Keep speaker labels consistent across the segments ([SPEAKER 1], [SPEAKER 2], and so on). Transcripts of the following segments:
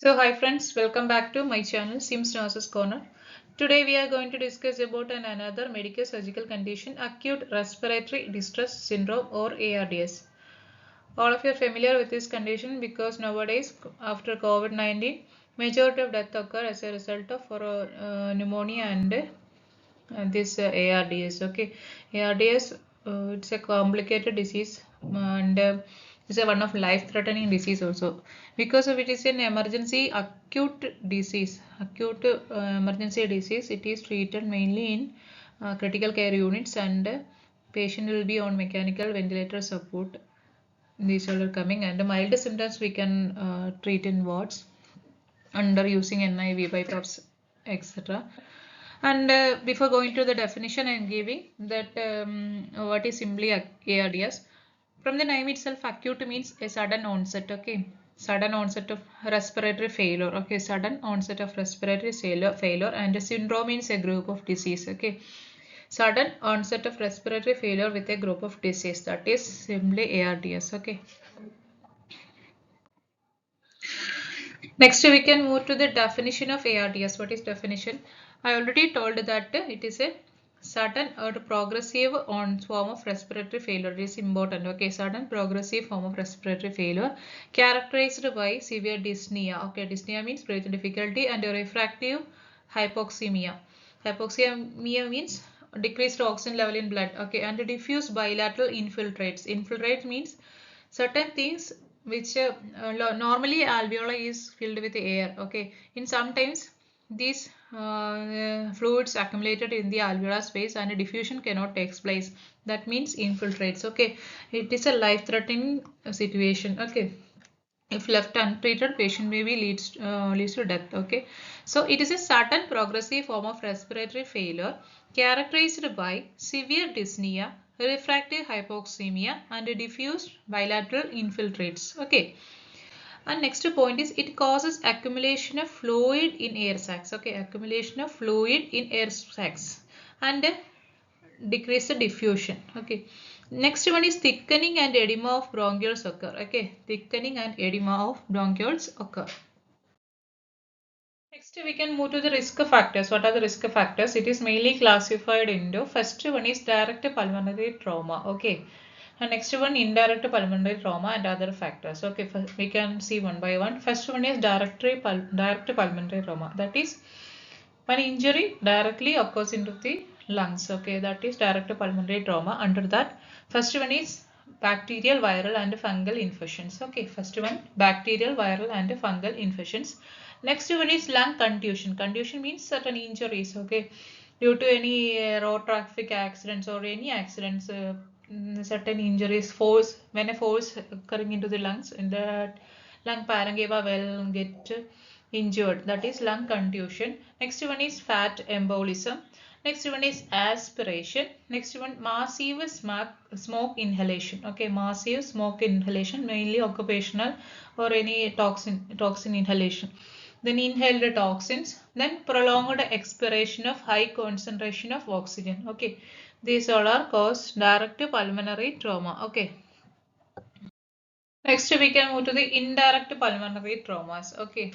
[SPEAKER 1] So hi friends, welcome back to my channel Sims Nurses Corner. Today we are going to discuss about another medical surgical condition, acute respiratory distress syndrome or ARDS. All of you are familiar with this condition because nowadays after COVID-19, majority of death occur as a result of pneumonia and this ARDS. Okay, ARDS it's a complicated disease and it's a one of life-threatening disease also because of it is an emergency acute disease, acute emergency disease. It is treated mainly in critical care units and patient will be on mechanical ventilator support. These all are coming and the mild symptoms we can treat in wards under using NIV, bypass, etc. And before going to the definition, I am giving that what is simply ARDS. From the name itself, acute means a sudden onset. Okay, sudden onset of respiratory failure. Okay, sudden onset of respiratory failure, and a syndrome means a group of disease. Okay, sudden onset of respiratory failure with a group of disease. That is simply ARDS. Okay. Next, we can move to the definition of ARDS. What is definition? I already told that it is a sudden or progressive on form of respiratory failure. It is important. Okay, sudden progressive form of respiratory failure characterized by severe dyspnea. Okay, dyspnea means breathing difficulty and refractive hypoxemia. Hypoxemia means decreased oxygen level in blood. Okay, and diffuse bilateral infiltrates. Infiltrate means certain things which normally alveoli is filled with air. Okay, in sometimes these fluids accumulated in the alveolar space and diffusion cannot take place. That means infiltrates. Okay, it is a life-threatening situation. Okay, if left untreated, patient may be leads to death. Okay, so it is a sudden progressive form of respiratory failure characterized by severe dyspnea, refractive hypoxemia and diffuse bilateral infiltrates. Okay, and next point is it causes accumulation of fluid in air sacs. Okay, accumulation of fluid in air sacs and decrease the diffusion. Okay, next one is thickening and edema of bronchioles occur. Okay, thickening and edema of bronchioles occur. Next we can move to the risk factors. What are the risk factors? It is mainly classified into first one is direct pulmonary trauma. Okay, and next one indirect pulmonary trauma and other factors. Okay, we can see one by one. First one is direct pulmonary trauma. That is when injury directly occurs into the lungs. Okay, that is direct pulmonary trauma. Under that, first one is bacterial, viral and fungal infections. Okay, first one bacterial, viral and fungal infections. Next one is lung contusion. Contusion means certain injuries. Okay, due to any road traffic accidents or any accidents, certain injuries, force when a force occurring into the lungs, in the lung parenchyma will get injured. That is lung contusion. Next one is fat embolism. Next one is aspiration. Next one massive smoke inhalation. Okay, massive smoke inhalation, mainly occupational or any toxin inhalation. Then inhaled toxins. Then prolonged expiration of high concentration of oxygen. Okay, these all are caused direct pulmonary trauma. Okay. Next we can move to the indirect pulmonary traumas. Okay.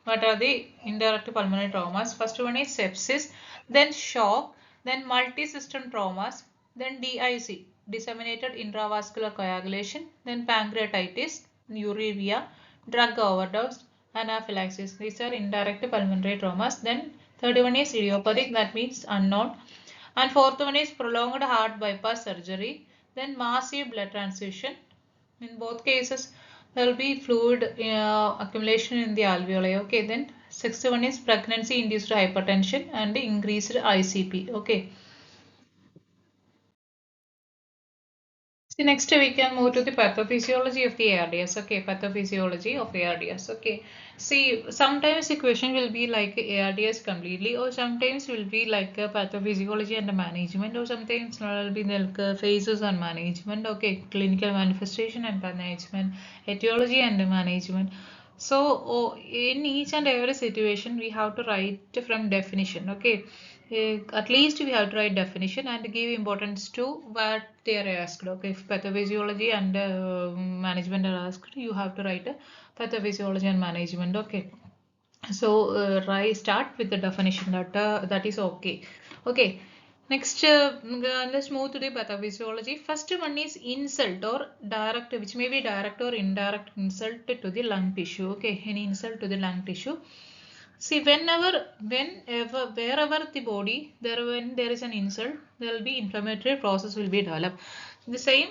[SPEAKER 1] What are the indirect pulmonary traumas? First one is sepsis, then shock, then multi-system traumas, then DIC, disseminated intravascular coagulation, then pancreatitis, uremia, drug overdose, anaphylaxis. These are indirect pulmonary traumas. Then third one is idiopathic, that means unknown. And fourth one is prolonged heart bypass surgery, then massive blood transfusion. In both cases, there will be fluid accumulation in the alveoli. Okay, then sixth one is pregnancy induced hypertension and increased ICP. Okay. So next we can move to the pathophysiology of the ARDS. Okay, pathophysiology of ARDS. Okay, see sometimes the question will be like ARDS completely, or sometimes will be like pathophysiology and management, or sometimes it will be like phases on management. Okay, clinical manifestation and management, etiology and management. So in each and every situation we have to write from definition. Okay, at least we have to write definition and give importance to what they are asked. Okay, if pathophysiology and management are asked, you have to write pathophysiology and management. Okay. So start with the definition that is okay. Okay. Next, let's move to the pathophysiology. First one is insult or direct, which may be direct or indirect insult to the lung tissue. Okay, any insult to the lung tissue. See, wherever the body, when there is an insult, there will be inflammatory process will be developed. The same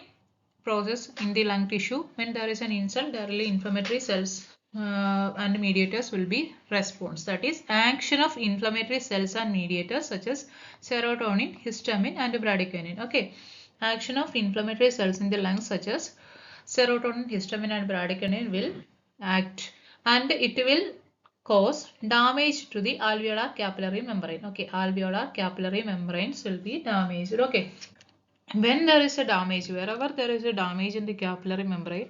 [SPEAKER 1] process in the lung tissue. When there is an insult, there will be inflammatory cells and mediators will be response. That is action of inflammatory cells and mediators such as serotonin, histamine and bradykinin. Okay, action of inflammatory cells in the lungs such as serotonin, histamine and bradykinin will act, and it will cause damage to the alveolar capillary membrane. Okay, alveolar capillary membranes will be damaged. Okay, when there is a damage, wherever there is a damage in the capillary membrane,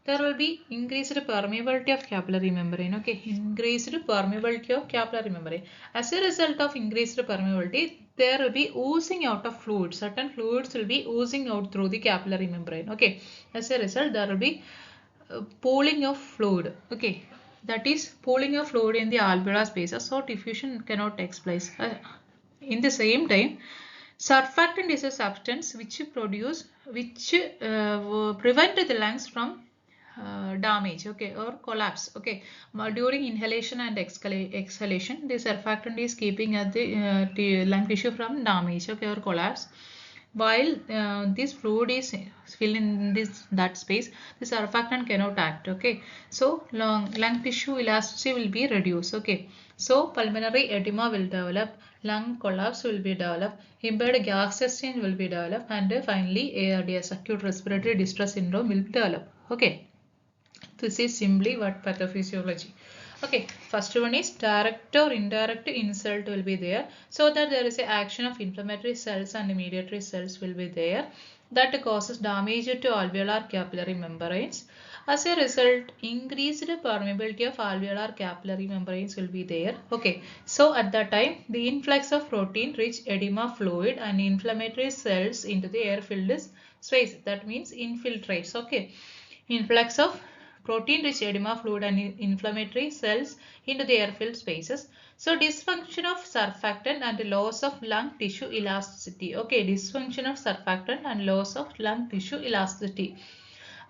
[SPEAKER 1] there will be increased permeability of capillary membrane. Okay, increased permeability of capillary membrane. As a result of increased permeability, there will be oozing out of fluids. Certain fluids will be oozing out through the capillary membrane. Okay, as a result, there will be pooling of fluid. Okay, that is pooling of fluid in the alveolar spaces, so diffusion cannot take place. In the same time, surfactant is a substance which prevent the lungs from damage, okay, or collapse. Okay, during inhalation and exhalation, the surfactant is keeping the lung tissue from damage, okay, or collapse. While this fluid is filling that space, the surfactant cannot act. Okay, so lung tissue elasticity will be reduced. Okay, so pulmonary edema will develop, lung collapse will be developed, impaired gas exchange will be developed, and finally ARDS, acute respiratory distress syndrome, will develop. Okay, this is simply what pathophysiology. Okay, first one is direct or indirect insult will be there, so that there is a action of inflammatory cells and mediatory cells will be there that causes damage to alveolar capillary membranes. As a result, increased permeability of alveolar capillary membranes will be there. Okay, so at that time, the influx of protein-rich edema fluid and inflammatory cells into the air-filled space. That means infiltrates. Okay, influx of protein-rich edema fluid and inflammatory cells into the air-filled spaces. So dysfunction of surfactant and loss of lung tissue elasticity. Okay, dysfunction of surfactant and loss of lung tissue elasticity.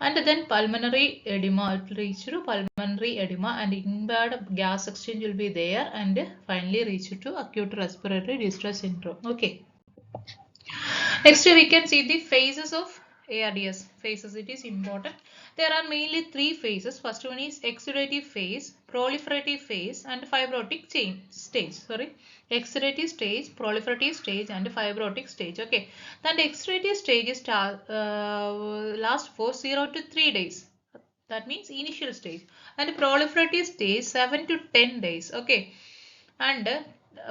[SPEAKER 1] And then pulmonary edema, it will reach to pulmonary edema and impaired gas exchange will be there, and finally reach to acute respiratory distress syndrome. Okay. Next we can see the phases of ARDS. Phases, it is important. There are mainly three phases. First one is exudative phase, proliferative phase and fibrotic stage. Sorry, exudative stage, proliferative stage and fibrotic stage. Okay, then the exudative stage is last for 0 to 3 days. That means initial stage. And proliferative stage 7 to 10 days. Okay, and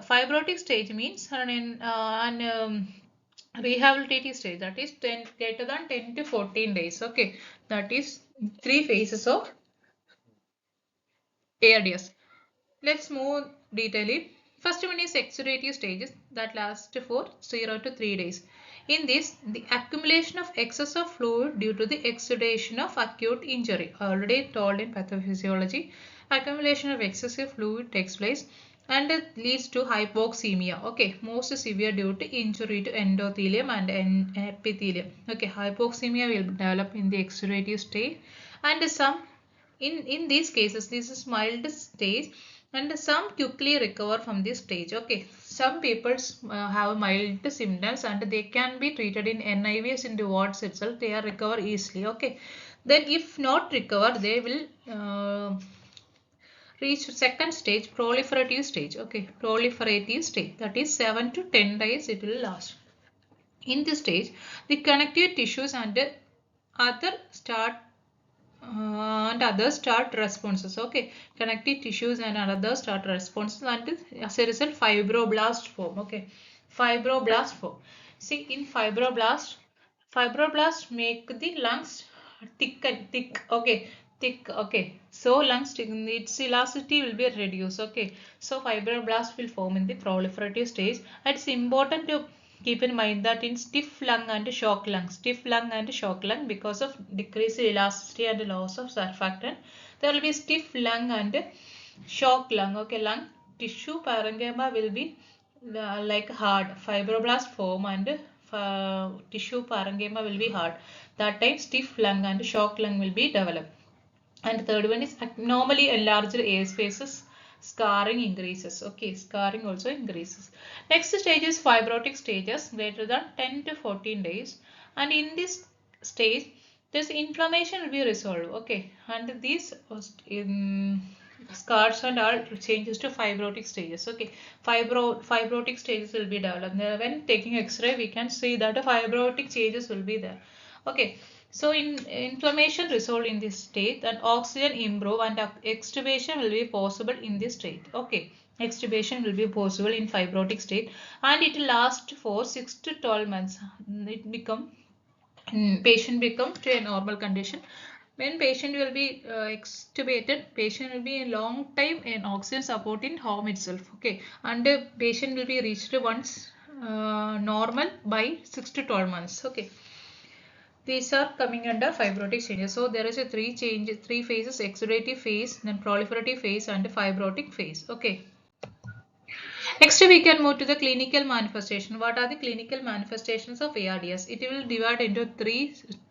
[SPEAKER 1] fibrotic stage means rehabilitative stage, that is greater than 10 to 14 days. Okay, that is three phases of ARDS. Let's move detailedly. First one is exudative stages that last for 0 to 3 days. In this, the accumulation of excess of fluid due to the exudation of acute injury. Already told in pathophysiology, accumulation of excessive fluid takes place and it leads to hypoxemia. Okay, most severe due to injury to endothelium and epithelium. Okay, hypoxemia will develop in the exudative stage, and some in these cases this is mild stage, and some quickly recover from this stage. Okay, some people have mild symptoms and they can be treated in NIVs in the wards itself. They are recover easily. Okay, then if not recover, they will reach second stage, proliferative stage. Okay, proliferative stage, that is 7 to 10 days it will last. In this stage, the connective tissues and other start responses. Okay, connective tissues and other start responses, and as a result fibroblast form. Okay, fibroblast form. See, in fibroblast make the lungs thick. Okay, thick. Okay, so lungs, its elasticity will be reduced. Okay, so fibroblast will form in the proliferative stage. It's important to keep in mind that in stiff lung and shock lung, because of decreased elasticity and loss of surfactant, there will be stiff lung and shock lung. Okay, lung tissue parenchyma will be like hard, fibroblast form, and tissue parenchyma will be hard. That time stiff lung and shock lung will be developed. And third one is abnormally enlarged air spaces, scarring increases. Okay, scarring also increases. Next stage is fibrotic stages greater than 10 to 14 days. And in this stage, this inflammation will be resolved. Okay, and these scars and all changes to fibrotic stages. Okay, fibrotic stages will be developed. When taking X-ray, we can see that the fibrotic changes will be there. Okay, so inflammation resolved in this state, and oxygen improve, and extubation will be possible in this state. Okay, extubation will be possible in fibrotic state, and it will last for 6 to 12 months. Patient become to a normal condition. When patient will be extubated, patient will be a long time in oxygen support in home itself. Okay, and patient will be reached once normal by 6 to 12 months. Okay. These are coming under fibrotic changes. So there is a three phases: exudative phase, then proliferative phase, and fibrotic phase. Okay. Next we can move to the clinical manifestation. What are the clinical manifestations of ARDS? It will divide into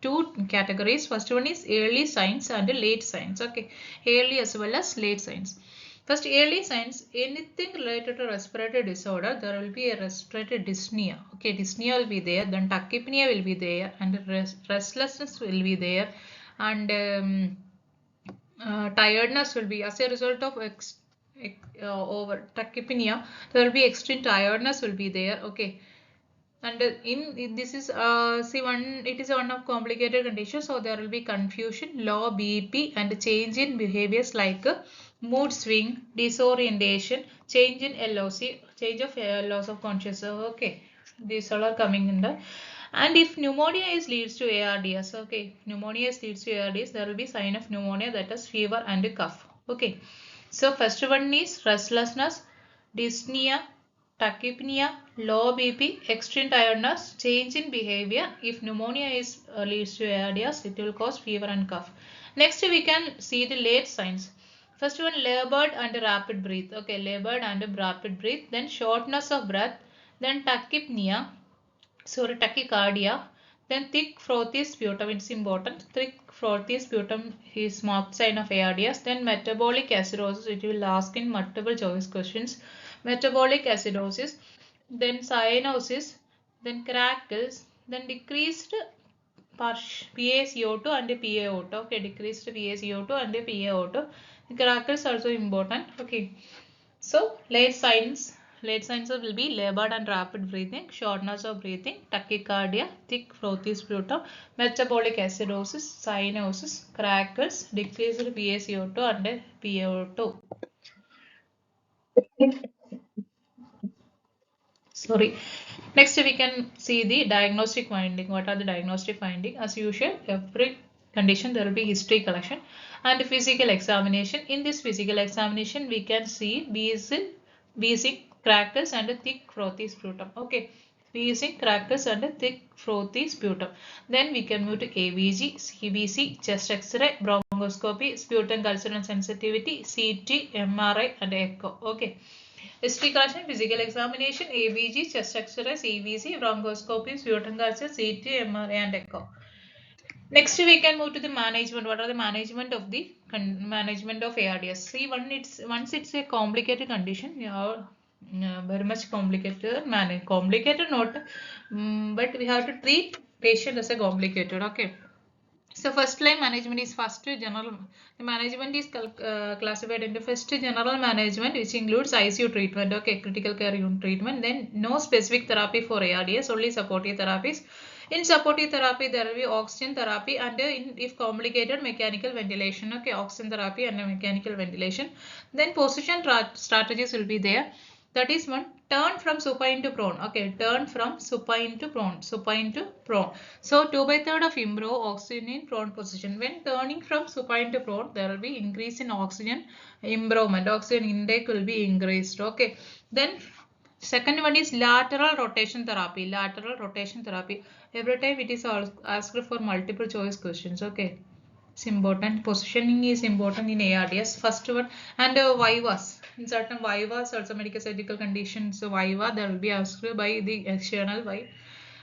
[SPEAKER 1] two categories. First one is early signs and late signs. Okay, early as well as late signs. First, early signs, anything related to respiratory disorder, there will be a respiratory dyspnea. Okay, dyspnea will be there, then tachypnea will be there, and restlessness will be there, and tiredness will be as a result of over tachypnea. There will be extreme tiredness will be there. Okay, and in this is it is one of complicated conditions, so there will be confusion, low BP, and change in behaviors like mood swing, disorientation, change in LOC, change of loss of consciousness. Okay, these all are coming in the. And if pneumonia leads to ARDS, okay, pneumonia leads to ARDS, there will be sign of pneumonia, that is fever and cough. Okay, so first one is restlessness, dyspnea, tachypnea, low BP, extreme tiredness, change in behavior. If pneumonia leads to ARDS, it will cause fever and cough. Next we can see the late signs. First one, labored and rapid breath. Okay, labored and rapid breath. Then shortness of breath. Then tachycardia. Then thick frothy sputum. It's important. Thick frothy sputum is marked sign of ARDS. Then metabolic acidosis. It will ask in multiple choice questions. Metabolic acidosis. Then cyanosis. Then crackles. Then decreased PaCO2 and PaO2. Okay, decreased PaCO2 and PaO2. The crackles also important. Okay, so late signs will be labored and rapid breathing, shortness of breathing, tachycardia, thick frothy sputum, metabolic acidosis, cyanosis, crackles, decreased PaCO2 and PaO2. Sorry. Next we can see the diagnostic finding. What are the diagnostic finding? As usual, every condition there will be history collection and physical examination. In this physical examination, we can see wheezing, crackles, and a thick frothy sputum. Okay, wheezing, crackles, and a thick frothy sputum. Then we can move to ABG, CBC, chest X-ray, bronchoscopy, sputum culture and sensitivity, CT, MRI, and echo. Okay. History collection, physical examination, ABG, chest X-ray, CBC, bronchoscopy, sputum culture, CT, MRI, and echo. Next, we can move to the management. What are the management of ARDS? See, once it's a complicated condition, you have very much complicated complicated not, but we have to treat patient as a complicated. Okay. So first line management is first general. The management is classified into first general management, which includes ICU treatment, okay, critical care unit treatment. Then no specific therapy for ARDS, only supportive therapies. In supportive therapy, there will be oxygen therapy and if complicated, mechanical ventilation. Okay, oxygen therapy and mechanical ventilation. Then position strategies will be there. That is one, turn from supine to prone. Okay, turn from supine to prone. Supine to prone. So 2/3 of improve oxygen in prone position. When turning from supine to prone, there will be increase in oxygen improvement. Oxygen intake will be increased. Okay. Then second one is lateral rotation therapy. Lateral rotation therapy. Every time it is asked for multiple choice questions. Okay. It's important. Positioning is important in ARDS. First one, and vivas. In certain vivas, also medical surgical conditions, viva that will be asked by the external by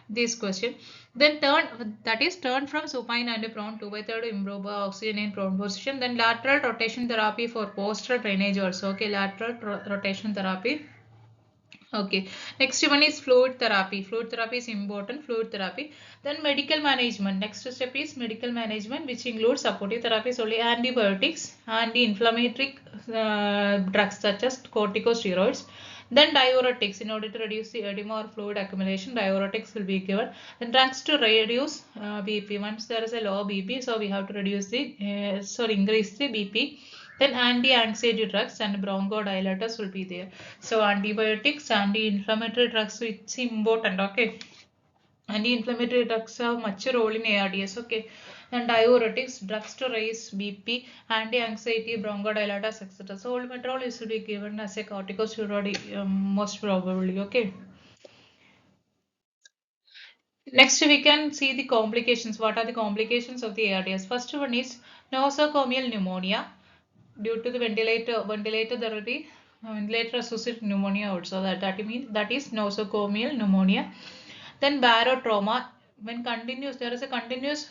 [SPEAKER 1] this question. Then turn from supine and prone to by third improve oxygen in prone position. Then lateral rotation therapy for postural drainage also. Okay, lateral rotation therapy. Okay, next one is fluid therapy. Fluid therapy is important. Fluid therapy. Then medical management. Next step is medical management, which includes supportive therapies only, antibiotics, anti-inflammatory drugs such as corticosteroids. Then diuretics, in order to reduce the edema or fluid accumulation, diuretics will be given. Then drugs to reduce BP. Once there is a low BP, so we have to reduce the, increase the BP. Then anti-anxiety drugs and bronchodilators will be there. So antibiotics, anti-inflammatory drugs, it's important. Okay. Anti-inflammatory drugs have much role in ARDS. Okay. And diuretics, drugs to raise BP, anti-anxiety, bronchodilators, etc. So olmesartan is to be given as a corticosteroid, most probably. Okay. Next, we can see the complications. What are the complications of the ARDS? First one is nosocomial pneumonia. Due to the ventilator there will be ventilator associated pneumonia also. That is nosocomial pneumonia. Then barotrauma. When there is a continuous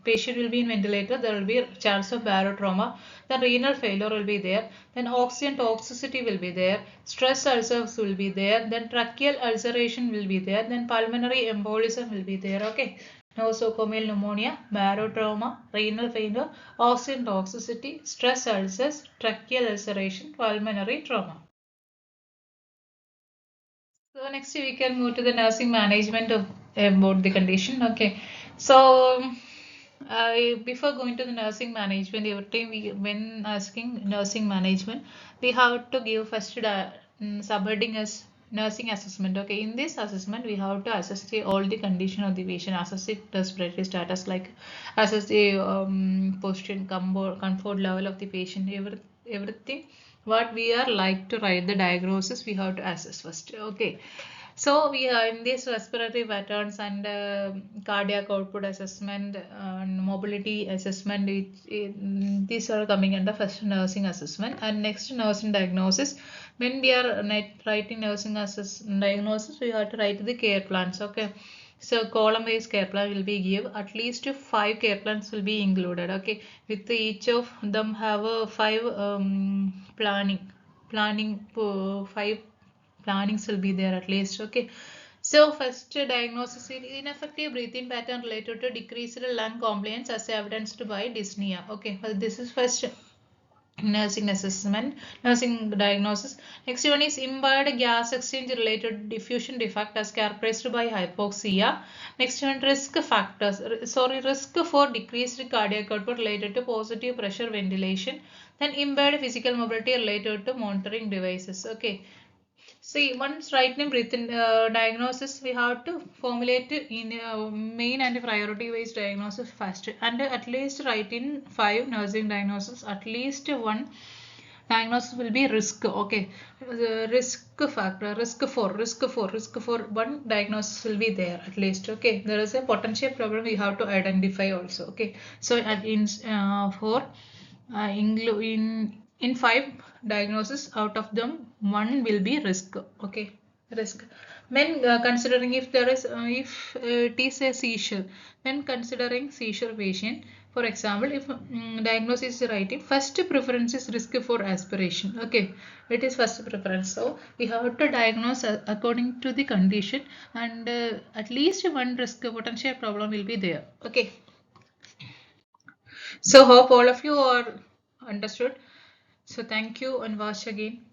[SPEAKER 1] patient will be in ventilator, there will be a chance of barotrauma. Then renal failure will be there. Then oxygen toxicity will be there. Stress ulcers will be there. Then tracheal ulceration will be there. Then pulmonary embolism will be there. Okay. Nosocomial pneumonia, barotrauma, renal failure, oxygen toxicity, stress ulcers, tracheal ulceration, pulmonary trauma. So next we can move to the nursing management of about the condition. Okay. So before going to the nursing management, every time when asking nursing management, we have to give first subheading as nursing assessment. Okay. In this assessment, we have to assess all the condition of the patient, assess the respiratory status, like assess the posture, comfort level of the patient, everything what we are like to write the diagnosis, we have to assess first. Okay. So we are in this respiratory patterns and cardiac output assessment, mobility assessment. These are coming under first nursing assessment, and next nursing diagnosis. When we are writing nursing diagnosis, we have to write the care plans. Okay. So column wise care plan will be give, at least 5 care plans will be included. Okay, with each of them have a 5 planning 5 plannings will be there at least. Okay. So first diagnosis is ineffective breathing pattern related to decreased lung compliance as evidenced by dyspnea. Okay, well, this is first nursing assessment, nursing diagnosis. Next one is impaired gas exchange related diffusion defect as characterized by hypoxia. Next one, risk factors. Risk for decreased cardiac output related to positive pressure ventilation. Then impaired physical mobility related to monitoring devices. Okay. See, once writing breathing diagnosis, we have to formulate in main and priority wise diagnosis first, and at least write in 5 nursing diagnosis. At least one diagnosis will be risk. Okay, risk factor, risk for one diagnosis will be there at least. Okay, there is a potential problem we have to identify also. Okay, so in 5 diagnosis, out of them 1 will be risk. Okay, risk. When considering if there is if it is a seizure, then considering seizure patient, for example, if diagnosis is writing, first preference is risk for aspiration. Okay, it is first preference. So we have to diagnose according to the condition, and at least 1 risk potential problem will be there. Okay. So hope all of you are understood. So thank you and watch again.